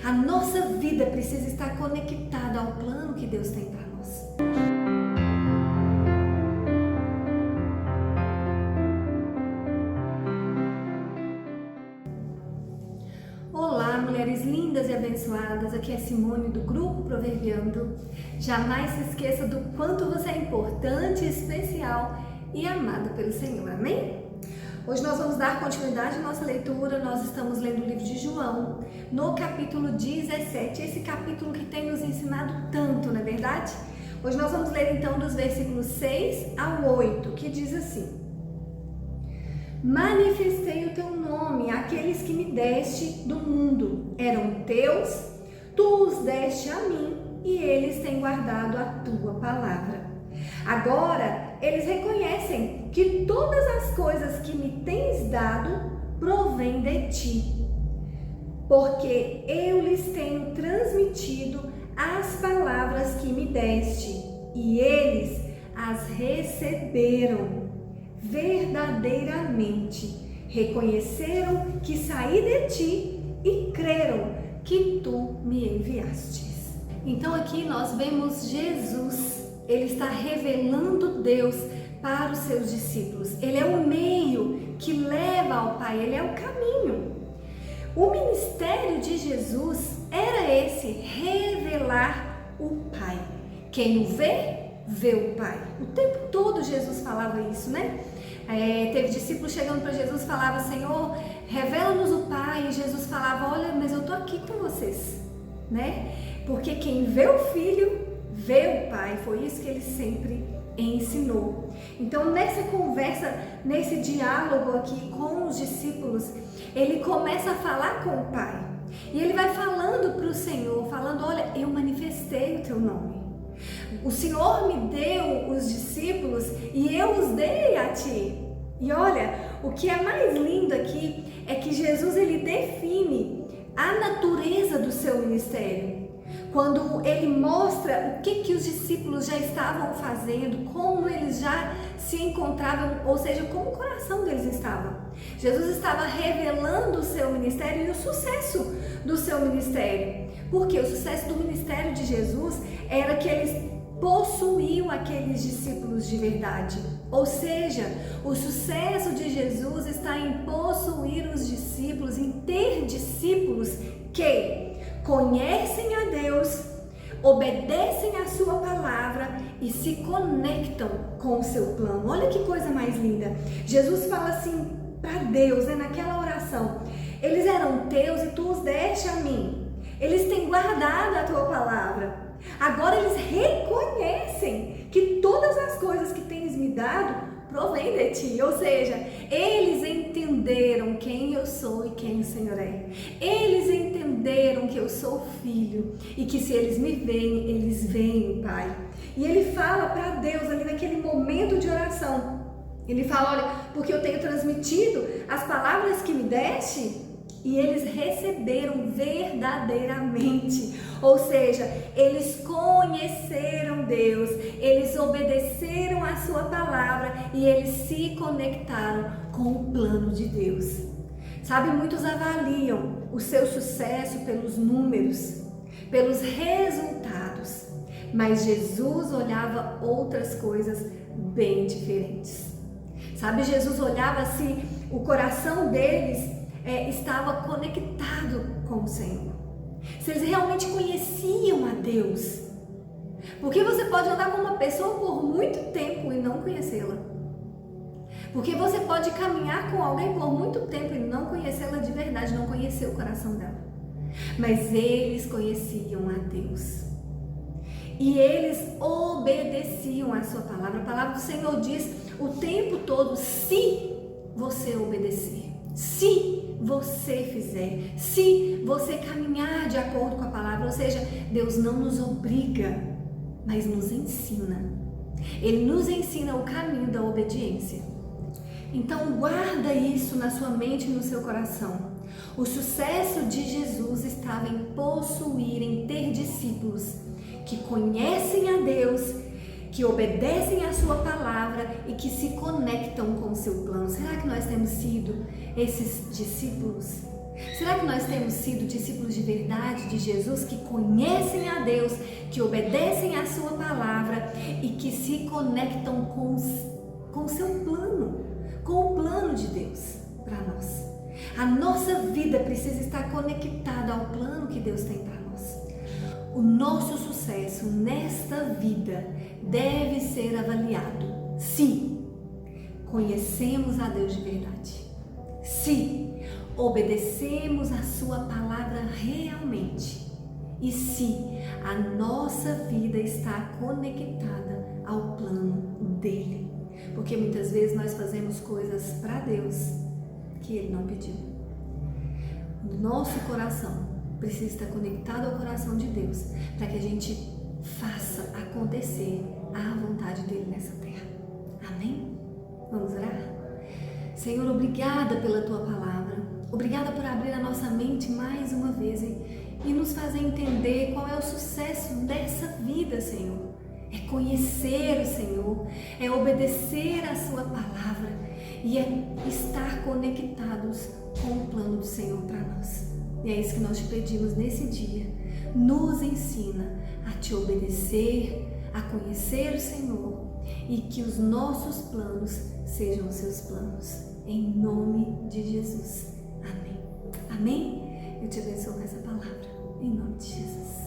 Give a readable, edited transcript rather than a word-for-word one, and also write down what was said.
A nossa vida precisa estar conectada ao plano que Deus tem para nós. Olá, mulheres lindas e abençoadas, aqui é Simone do Grupo Proverbiando. Jamais se esqueça do quanto você é importante, especial e amada pelo Senhor, amém? Hoje nós vamos dar continuidade à nossa leitura, nós estamos lendo o livro de João, no capítulo 17, esse capítulo que tem nos ensinado tanto, não é verdade? Hoje nós vamos ler então dos versículos 6 ao 8, que diz assim: Manifestei o teu nome àqueles que me deste do mundo, eram teus, tu os deste a mim e eles têm guardado a tua palavra. Agora eles reconhecem que todas as coisas que me tens dado provêm de ti, porque eu lhes tenho transmitido as palavras que me deste e eles as receberam verdadeiramente, reconheceram que saí de ti e creram que tu me enviastes. Então aqui nós vemos Jesus, ele está revelando Deus para os seus discípulos. Ele é o meio que leva ao Pai, ele é o caminho. O ministério de Jesus era esse, revelar o Pai. Quem o vê, vê o Pai. O tempo todo Jesus falava isso, né? Teve discípulos chegando para Jesus e falava: Senhor, revela-nos o Pai. E Jesus falava: olha, mas eu estou aqui com vocês, né? Porque quem vê o Filho, vê o Pai. Foi isso que ele sempre ensinou. Então, nessa conversa, nesse diálogo aqui com os discípulos, ele começa a falar com o Pai. E ele vai falando para o Senhor, falando: olha, eu manifestei o teu nome. O Senhor me deu os discípulos e eu os dei a ti. E olha, o que é mais lindo aqui é que Jesus, ele define a natureza do seu ministério. Quando ele mostra o que os discípulos já estavam fazendo, como eles já se encontravam, ou seja, como o coração deles estava. Jesus estava revelando o seu ministério e o sucesso do seu ministério. Porque o sucesso do ministério de Jesus era que eles possuíam aqueles discípulos de verdade. Ou seja, o sucesso de Jesus está em possuir os discípulos, em ter discípulos que conhecem a Deus, obedecem a sua palavra e se conectam com o seu plano. Olha que coisa mais linda. Jesus fala assim para Deus, naquela oração: eles eram teus e tu os deste a mim. Eles têm guardado a tua palavra. Agora eles reconhecem que todas as coisas que tens me dado provém de ti, ou seja, eles entenderam quem eu sou e quem o Senhor é. Eles entenderam que eu sou filho e que se eles me veem, eles veem o Pai. E ele fala para Deus ali naquele momento de oração. Ele fala: olha, porque eu tenho transmitido as palavras que me deste e eles receberam verdadeiramente. Ou seja, eles conheceram Deus, eles obedeceram a sua palavra e eles se conectaram com o plano de Deus. Sabe, muitos avaliam o seu sucesso pelos números, pelos resultados, mas Jesus olhava outras coisas bem diferentes. Sabe, Jesus olhava assim, o coração deles estava conectado com o Senhor. Se eles realmente conheciam a Deus. Porque você pode andar com uma pessoa por muito tempo e não conhecê-la. Porque você pode caminhar com alguém por muito tempo e não conhecê-la de verdade, não conhecer o coração dela. Mas eles conheciam a Deus. E eles obedeciam a sua palavra. A palavra do Senhor diz o tempo todo: se você obedecer, se você fizer, se você caminhar de acordo com a palavra. Ou seja, Deus não nos obriga, mas nos ensina. Ele nos ensina o caminho da obediência. Então guarda isso na sua mente e no seu coração. O sucesso de Jesus estava em possuir, em ter discípulos que conhecem a Deus, que obedecem a sua palavra e que se conectam com o seu plano. Será que nós temos sido esses discípulos? Será que nós temos sido discípulos de verdade de Jesus, que conhecem a Deus, que obedecem à sua palavra e que se conectam com o seu plano, com o plano de Deus para nós? A nossa vida precisa estar conectada ao plano que Deus tem para nós. O nosso sucesso nesta vida deve ser avaliado se conhecemos a Deus de verdade, se obedecemos a sua palavra realmente e se a nossa vida está conectada ao plano dele. Porque muitas vezes nós fazemos coisas para Deus que ele não pediu. O nosso coração precisa estar conectado ao coração de Deus para que a gente faça acontecer a vontade dele nessa terra. Amém? Vamos orar? Senhor, obrigada pela tua palavra. Obrigada por abrir a nossa mente mais uma vez e nos fazer entender qual é o sucesso dessa vida, Senhor. É conhecer o Senhor, é obedecer a sua palavra e é estar conectados com o plano do Senhor para nós. E é isso que nós te pedimos nesse dia. Nos ensina a te obedecer, a conhecer o Senhor e que os nossos planos sejam os seus planos. Em nome de Jesus. Amém. Amém? Eu te abençoo com essa palavra. Em nome de Jesus.